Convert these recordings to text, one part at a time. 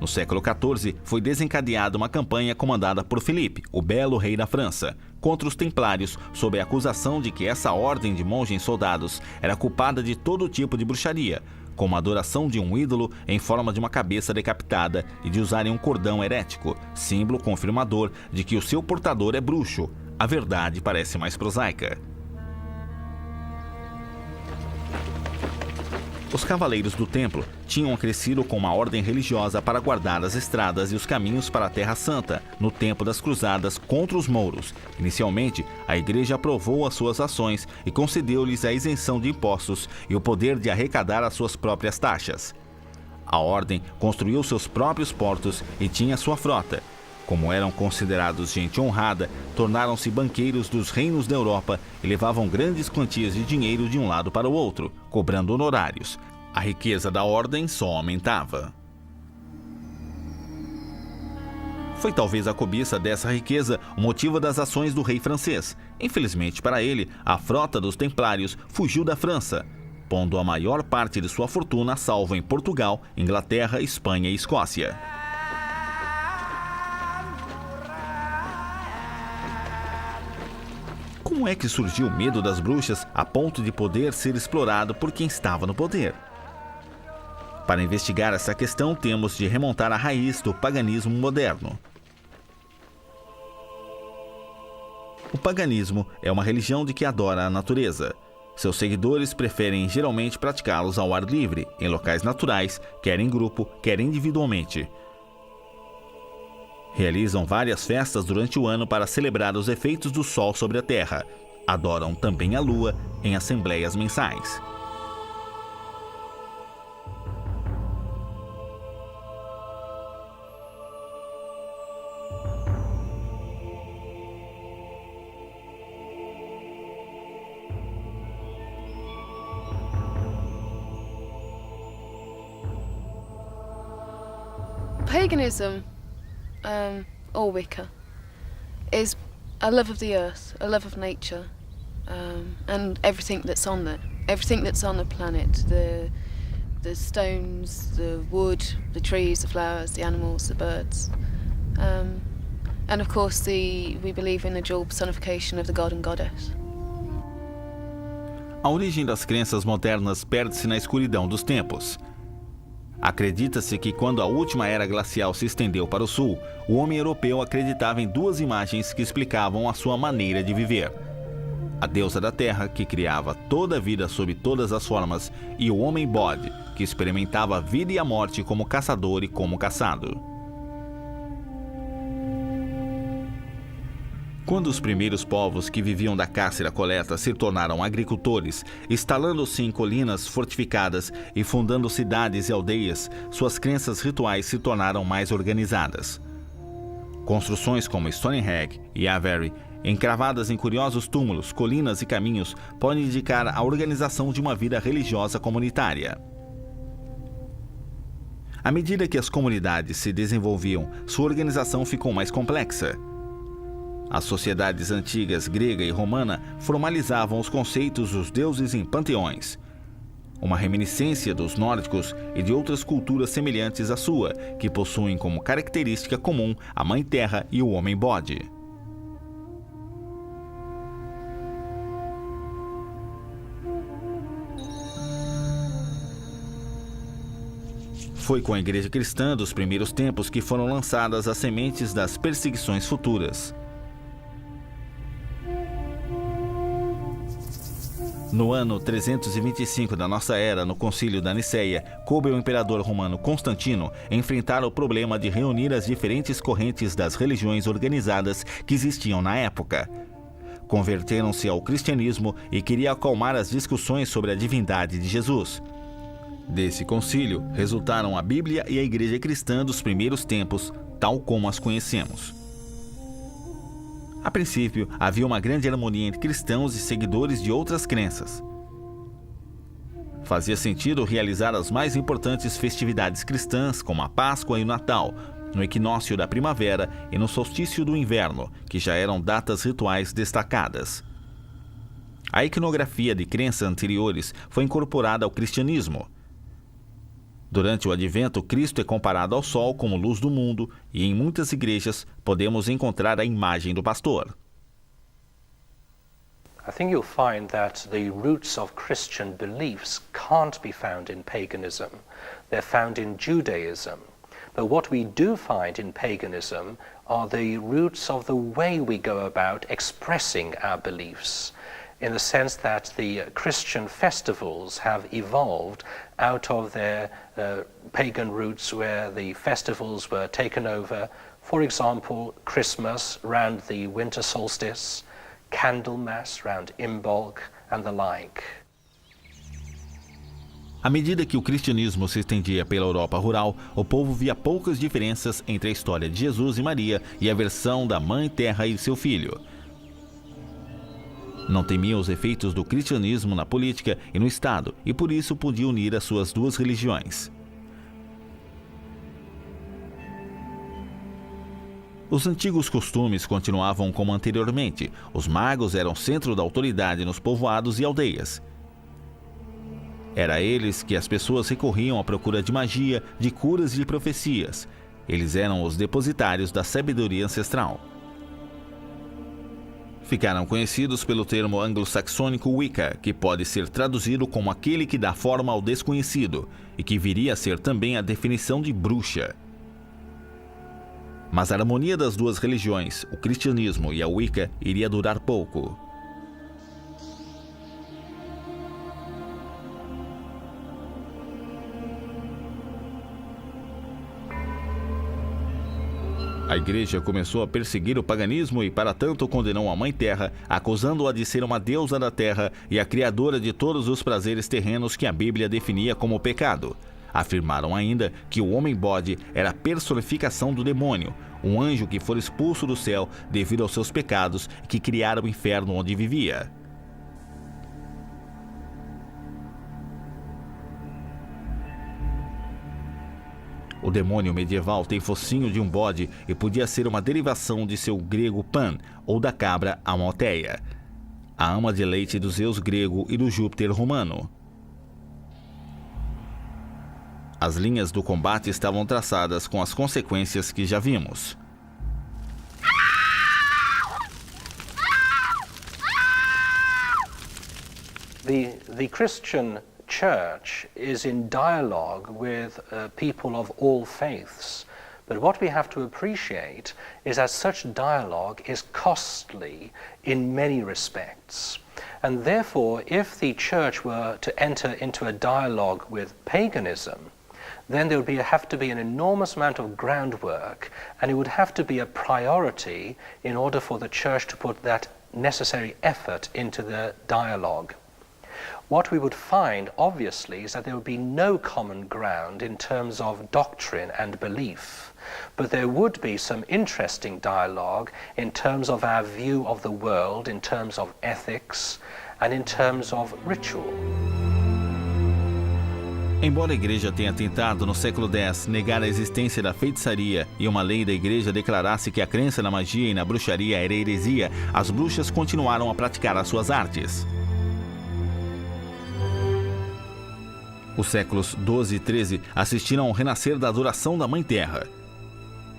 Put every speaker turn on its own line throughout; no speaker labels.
no século XIV, foi desencadeada uma campanha comandada por Filipe, o belo rei da França, contra os templários, sob a acusação de que essa ordem de monges soldados era culpada de todo tipo de bruxaria, como a adoração de um ídolo em forma de uma cabeça decapitada e de usarem um cordão herético, símbolo confirmador de que o seu portador é bruxo. A verdade parece mais prosaica. Os cavaleiros do templo tinham crescido com uma ordem religiosa para guardar as estradas e os caminhos para a Terra Santa no tempo das cruzadas contra os mouros. Inicialmente, a igreja aprovou as suas ações e concedeu-lhes a isenção de impostos e o poder de arrecadar as suas próprias taxas. A ordem construiu seus próprios portos e tinha sua frota. Como eram considerados gente honrada, tornaram-se banqueiros dos reinos da Europa e levavam grandes quantias de dinheiro de um lado para o outro, cobrando honorários. A riqueza da ordem só aumentava. Foi talvez a cobiça dessa riqueza o motivo das ações do rei francês. Infelizmente para ele, a frota dos templários fugiu da França, pondo a maior parte de sua fortuna a salvo em Portugal, Inglaterra, Espanha e Escócia. Como é que surgiu o medo das bruxas a ponto de poder ser explorado por quem estava no poder? Para investigar essa questão, temos de remontar à raiz do paganismo moderno. O paganismo é uma religião de que adora a natureza. Seus seguidores preferem geralmente praticá-los ao ar livre, em locais naturais, quer em grupo, quer individualmente. Realizam várias festas durante o ano para celebrar os efeitos do sol sobre a terra. Adoram também a lua em assembleias mensais.
Paganism, or Wicca, is a love of the earth, a love of nature, and everything that's on there, everything that's on the planet, the stones, the wood, the trees, the flowers, the animals, the birds, and of course we believe in the dual personification of the god and goddess.
A origem das crenças modernas perde-se na escuridão dos tempos. Acredita-se que quando a última era glacial se estendeu para o sul, o homem europeu acreditava em duas imagens que explicavam a sua maneira de viver. A deusa da terra, que criava toda a vida sob todas as formas, e o homem bode, que experimentava a vida e a morte como caçador e como caçado. Quando os primeiros povos que viviam da caça e da coleta se tornaram agricultores, instalando-se em colinas fortificadas e fundando cidades e aldeias, suas crenças rituais se tornaram mais organizadas. Construções como Stonehenge e Avery, encravadas em curiosos túmulos, colinas e caminhos, podem indicar a organização de uma vida religiosa comunitária. À medida que as comunidades se desenvolviam, sua organização ficou mais complexa. As sociedades antigas grega e romana formalizavam os conceitos dos deuses em panteões, uma reminiscência dos nórdicos e de outras culturas semelhantes à sua, que possuem como característica comum a Mãe Terra e o Homem Bode. Foi com a Igreja Cristã dos primeiros tempos que foram lançadas as sementes das perseguições futuras. No ano 325 da nossa era, no Concílio da Niceia, coube ao imperador romano Constantino enfrentar o problema de reunir as diferentes correntes das religiões organizadas que existiam na época. Converteram-se ao cristianismo e queria acalmar as discussões sobre a divindade de Jesus. Desse concílio resultaram a Bíblia e a Igreja Cristã dos primeiros tempos, tal como as conhecemos. A princípio, havia uma grande harmonia entre cristãos e seguidores de outras crenças. Fazia sentido realizar as mais importantes festividades cristãs, como a Páscoa e o Natal, no equinócio da primavera e no solstício do inverno, que já eram datas rituais destacadas. A iconografia de crenças anteriores foi incorporada ao cristianismo. Durante o Advento, Cristo é comparado ao sol como luz do mundo e em muitas igrejas podemos encontrar a imagem do pastor.
I think you'll find that the roots of Christian beliefs can't be found in paganism. They're found in Judaism. But what we do find in paganism are the roots of the way we go about expressing our beliefs, in the sense that the Christian festivals have evolved out of their pagan roots, where the festivals were taken over. For example, Christmas around the winter solstice, Candlemas around Imbolc and the like.
À medida que o cristianismo se estendia pela Europa rural, o povo via poucas diferenças entre a história de Jesus e Maria e a versão da Mãe Terra e seu filho. Não temia os efeitos do cristianismo na política e no Estado, e por isso podia unir as suas duas religiões. Os antigos costumes continuavam como anteriormente. Os magos eram centro da autoridade nos povoados e aldeias. Era a eles que as pessoas recorriam à procura de magia, de curas e de profecias. Eles eram os depositários da sabedoria ancestral. Ficaram conhecidos pelo termo anglo-saxônico Wicca, que pode ser traduzido como aquele que dá forma ao desconhecido, e que viria a ser também a definição de bruxa. Mas a harmonia das duas religiões, o cristianismo e a Wicca, iria durar pouco. A igreja começou a perseguir o paganismo e, para tanto, condenou a Mãe Terra, acusando-a de ser uma deusa da terra e a criadora de todos os prazeres terrenos que a Bíblia definia como pecado. Afirmaram ainda que o homem-bode era a personificação do demônio, um anjo que foi expulso do céu devido aos seus pecados e que criara o inferno onde vivia. O demônio medieval tem focinho de um bode e podia ser uma derivação de seu grego Pan, ou da cabra Amalteia, a ama de leite do Zeus grego e do Júpiter romano. As linhas do combate estavam traçadas com as consequências que já vimos.
The Christian Church is in dialogue with people of all faiths. But what we have to appreciate is that such dialogue is costly in many respects. And therefore, if the church were to enter into a dialogue with paganism, then there would have to be an enormous amount of groundwork, and it would have to be a priority in order for the church to put that necessary effort into the dialogue. What we would find, obviously, is that there would be no common ground in terms of doctrine and belief, but there would be some interesting dialogue in terms of our view of the world, in terms of ethics, and in terms of ritual.
Embora a igreja tenha tentado, no século X, negar a existência da feitiçaria e uma lei da igreja declarasse que a crença na magia e na bruxaria era heresia, as bruxas continuaram a praticar as suas artes. Os séculos XII e XIII assistiram ao renascer da adoração da Mãe Terra.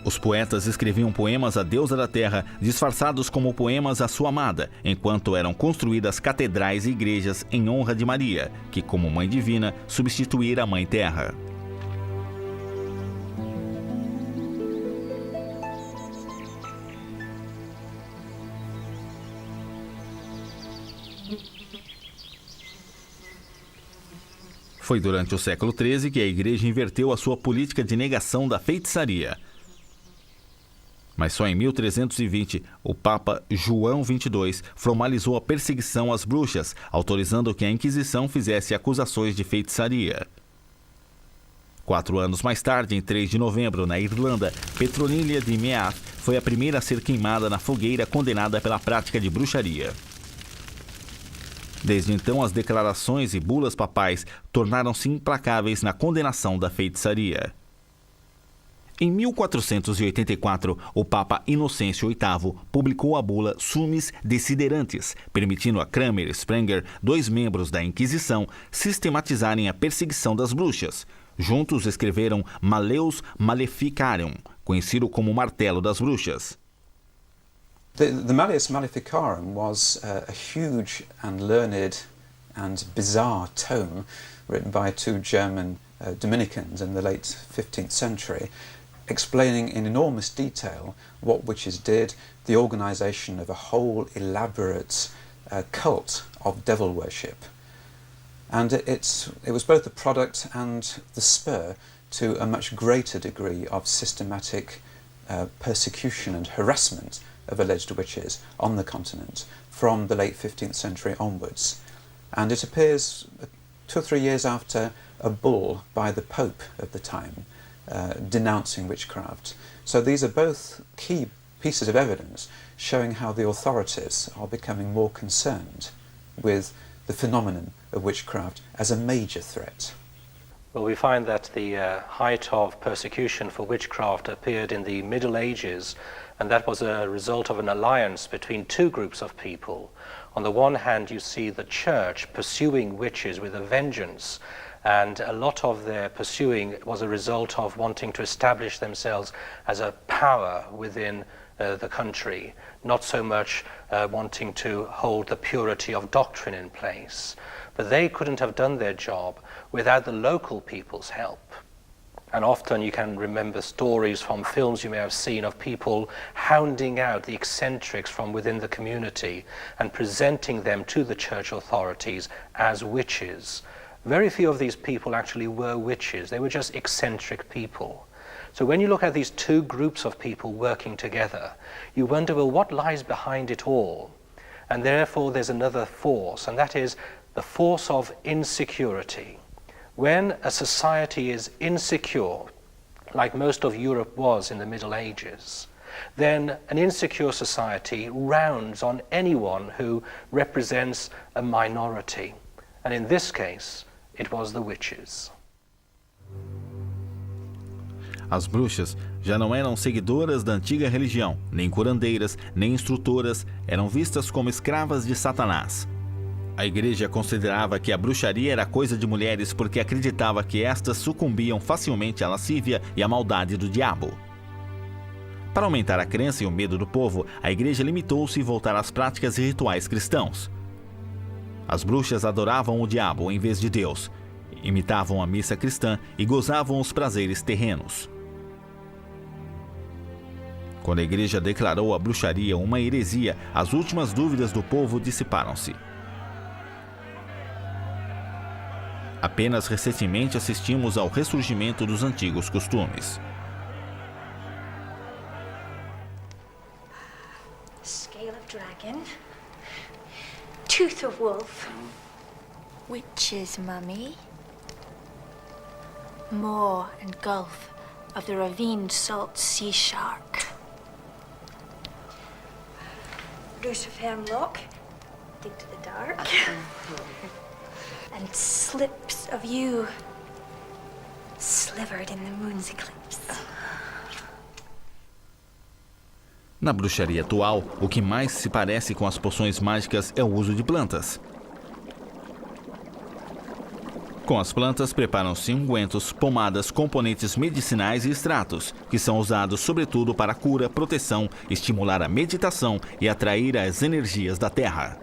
Os poetas escreviam poemas à deusa da terra, disfarçados como poemas à sua amada, enquanto eram construídas catedrais e igrejas em honra de Maria, que, como Mãe Divina, substituíra a Mãe Terra. Foi durante o século XIII que a igreja inverteu a sua política de negação da feitiçaria. Mas só em 1320, o Papa João XXII formalizou a perseguição às bruxas, autorizando que a Inquisição fizesse acusações de feitiçaria. 4 anos mais tarde, em 3 de novembro, na Irlanda, Petronila de Meath foi a primeira a ser queimada na fogueira, condenada pela prática de bruxaria. Desde então, as declarações e bulas papais tornaram-se implacáveis na condenação da feitiçaria. Em 1484, o Papa Inocêncio VIII publicou a bula Summis Desiderantes, permitindo a Cranmer e Sprenger, 2 membros da Inquisição, sistematizarem a perseguição das bruxas. Juntos escreveram Malleus Maleficarum, conhecido como o Martelo das Bruxas.
The Malleus Maleficarum was a huge and learned and bizarre tome written by two German Dominicans in the late 15th century, explaining in enormous detail what witches did, the organisation of a whole elaborate cult of devil worship. And it was both the product and the spur to a much greater degree of systematic persecution and harassment of alleged witches on the continent from the late 15th century onwards. And it appears 2 or 3 years after a bull by the Pope of the time denouncing witchcraft. So these are both key pieces of evidence showing how the authorities are becoming more concerned with the phenomenon of witchcraft as a major threat.
Well, we find that the height of persecution for witchcraft appeared in the Middle Ages, and that was a result of an alliance between two groups of people. On the one hand, you see the church pursuing witches with a vengeance, and a lot of their pursuing was a result of wanting to establish themselves as a power within the country, not so much wanting to hold the purity of doctrine in place. But they couldn't have done their job without the local people's help. And often you can remember stories from films you may have seen of people hounding out the eccentrics from within the community and presenting them to the church authorities as witches. Very few of these people actually were witches. They were just eccentric people. So when you look at these two groups of people working together, you wonder, well, what lies behind it all? And therefore there's another force, and that is the force of insecurity. When a society is insecure, like most of Europe was in the Middle Ages, then an insecure society rounds on anyone who represents a minority. And in this case, it was the witches.
As bruxas já não eram seguidoras da antiga religião, nem curandeiras, nem instrutoras, eram vistas como escravas de Satanás. A igreja considerava que a bruxaria era coisa de mulheres porque acreditava que estas sucumbiam facilmente à lascívia e à maldade do diabo. Para aumentar a crença e o medo do povo, a igreja limitou-se a voltar às práticas e rituais cristãos. As bruxas adoravam o diabo em vez de Deus, imitavam a missa cristã e gozavam os prazeres terrenos. Quando a igreja declarou a bruxaria uma heresia, as últimas dúvidas do povo dissiparam-se. Apenas recentemente assistimos ao ressurgimento dos antigos costumes.
Scale of dragon. Tooth of wolf. Witches, mummy. Maw and gulf of the ravined salt sea shark. Roots of hemlock. Dig to the dark. And slips of you slivered in the moon's eclipse.
Na bruxaria atual, o que mais se parece com as poções mágicas é o uso de plantas. Com as plantas preparam-se ungüentos, pomadas, componentes medicinais e extratos, que são usados sobretudo para cura, proteção, estimular a meditação e atrair as energias da terra.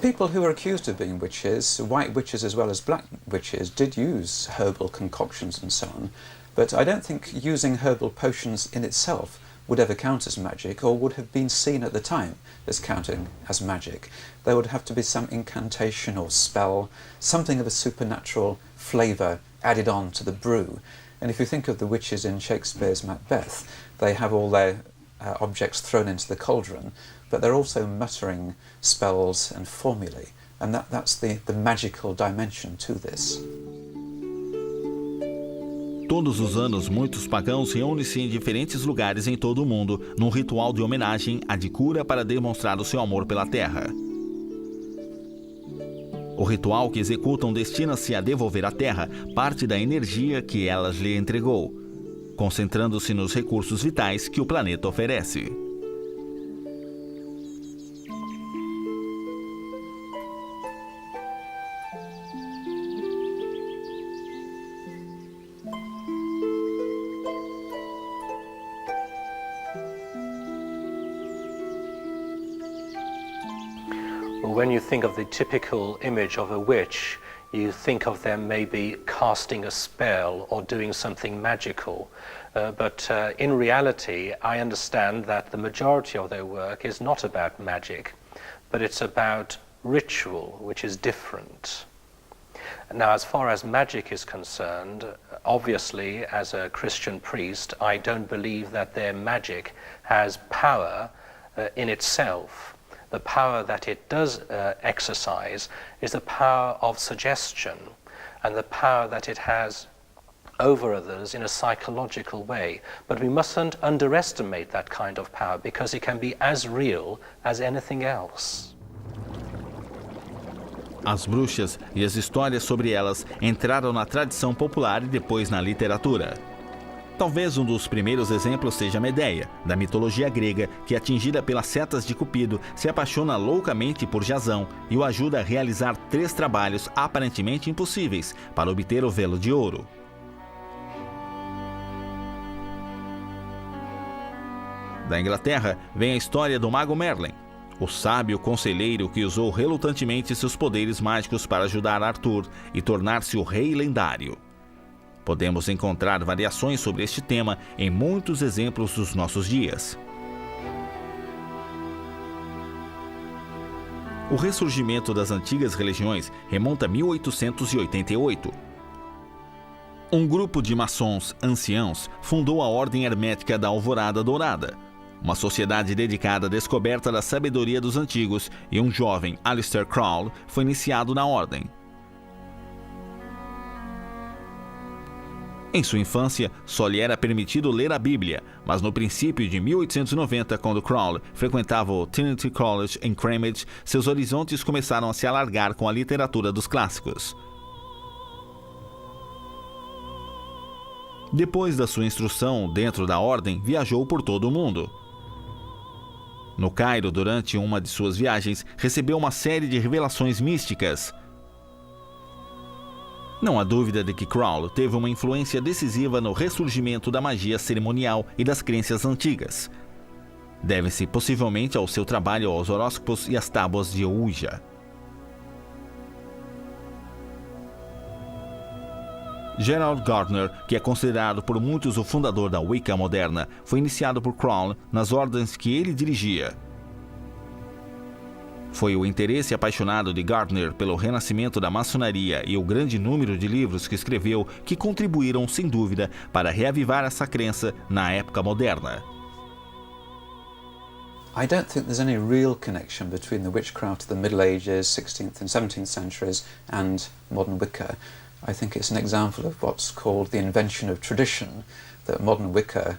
People who were accused of being witches, white witches as well as black witches, did use herbal concoctions and so on, but I don't think using herbal potions in itself would ever count as magic or would have been seen at the time as counting as magic. There would have to be some incantation or spell, something of a supernatural flavour added on to the brew. And if you think of the witches in Shakespeare's Macbeth, they have all their objects thrown into the cauldron, but they're also muttering spells and formulae, and that's the magical dimension to this.
Todos os anos, muitos pagãos reúnem-se em diferentes lugares em todo o mundo, num ritual de homenagem à de cura para demonstrar o seu amor pela terra. O ritual que executam destina-se a devolver à terra parte da energia que ela lhe entregou, concentrando-se nos recursos vitais que o planeta oferece.
when you think of the typical image of a witch, you think of them maybe casting a spell or doing something magical. But in reality, I understand that the majority of their work is not about magic, but it's about ritual, which is different. Now, as far as magic is concerned, obviously, as a Christian priest, I don't believe that their magic has power in itself. The power that it does exercise is the power of suggestion and the power that it has over others in a psychological way. But we mustn't underestimate that kind of power because it can be as real as anything else.
As bruxas e as histórias sobre elas entraram na tradição popular e depois na literatura. Talvez um dos primeiros exemplos seja Medeia, da mitologia grega, que, atingida pelas setas de Cupido, se apaixona loucamente por Jasão e o ajuda a realizar 3 trabalhos aparentemente impossíveis para obter o velo de ouro. Da Inglaterra vem a história do mago Merlin, o sábio conselheiro que usou relutantemente seus poderes mágicos para ajudar Arthur e tornar-se o rei lendário. Podemos encontrar variações sobre este tema em muitos exemplos dos nossos dias. O ressurgimento das antigas religiões remonta a 1888. Um grupo de maçons anciãos fundou a Ordem Hermética da Alvorada Dourada, uma sociedade dedicada à descoberta da sabedoria dos antigos, e um jovem, Aleister Crowley, foi iniciado na ordem. Em sua infância, só lhe era permitido ler a Bíblia, mas no princípio de 1890, quando Crowley frequentava o Trinity College em Cambridge, seus horizontes começaram a se alargar com a literatura dos clássicos. Depois da sua instrução dentro da ordem, viajou por todo o mundo. No Cairo, durante uma de suas viagens, recebeu uma série de revelações místicas. Não há dúvida de que Crowley teve uma influência decisiva no ressurgimento da magia cerimonial e das crenças antigas. Deve-se possivelmente ao seu trabalho aos horóscopos e às tábuas de Ouija. Gerald Gardner, que é considerado por muitos o fundador da Wicca moderna, foi iniciado por Crowley nas ordens que ele dirigia. Foi o interesse apaixonado de Gardner pelo renascimento da maçonaria e o grande número de livros que escreveu que contribuíram, sem dúvida, para reavivar essa crença na época moderna.
I don't think there's any real connection between the witchcraft of the Middle Ages, 16th and 17th centuries and modern Wicca. I think it's an example of what's called the invention of tradition, that modern Wicca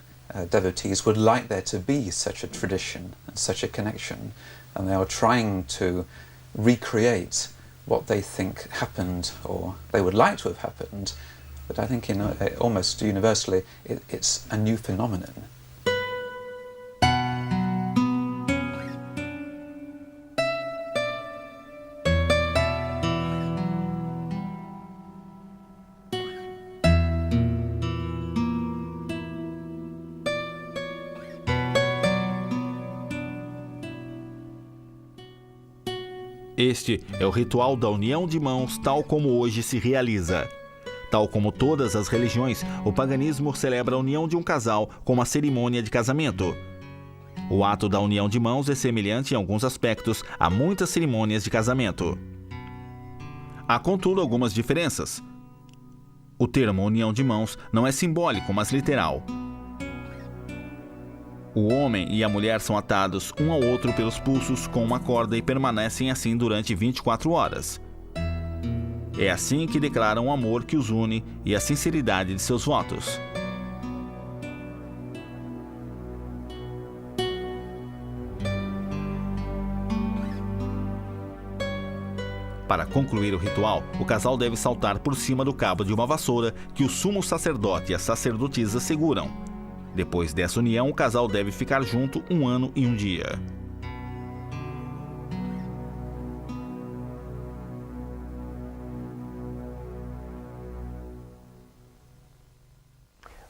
devotees would like there to be such a tradition and such a connection, and they are trying to recreate what they think happened or they would like to have happened, but I think almost universally it's a new phenomenon.
Este é o ritual da união de mãos tal como hoje se realiza. Tal como todas as religiões, o paganismo celebra a união de um casal com uma cerimônia de casamento. O ato da união de mãos é semelhante em alguns aspectos a muitas cerimônias de casamento. Há, contudo, algumas diferenças. O termo união de mãos não é simbólico, mas literal. O homem e a mulher são atados um ao outro pelos pulsos com uma corda e permanecem assim durante 24 horas. É assim que declaram o amor que os une e a sinceridade de seus votos. Para concluir o ritual, o casal deve saltar por cima do cabo de uma vassoura que o sumo sacerdote e a sacerdotisa seguram. Depois dessa união, o casal deve ficar junto 1 ano e 1 dia.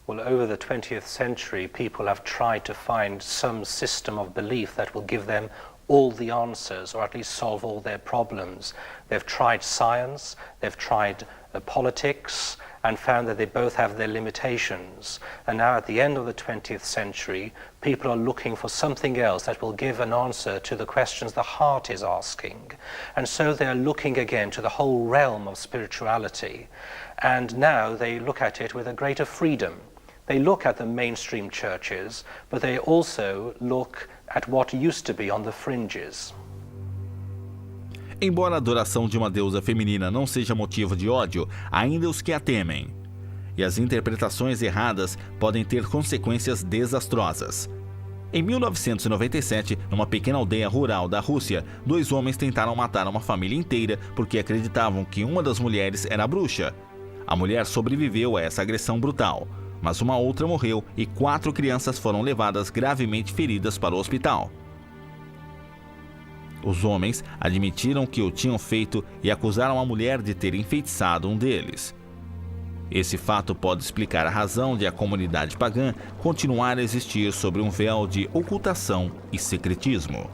Well, over the 20th century, people have tried to find some system of belief that will give them all the answers, or at least solve all their problems. They've tried science, they've tried politics, and found that they both have their limitations. And now at the end of the 20th century, people are looking for something else that will give an answer to the questions the heart is asking. And so they're looking again to the whole realm of spirituality. And now they look at it with a greater freedom. They look at the mainstream churches, but they also look at what used to be on the fringes.
Embora a adoração de uma deusa feminina não seja motivo de ódio, ainda os que a temem. E as interpretações erradas podem ter consequências desastrosas. Em 1997, numa pequena aldeia rural da Rússia, 2 homens tentaram matar uma família inteira porque acreditavam que uma das mulheres era bruxa. A mulher sobreviveu a essa agressão brutal, mas uma outra morreu e 4 crianças foram levadas gravemente feridas para o hospital. Os homens admitiram que o tinham feito e acusaram a mulher de ter enfeitiçado um deles. Esse fato pode explicar a razão de a comunidade pagã continuar a existir sob um véu de ocultação e secretismo.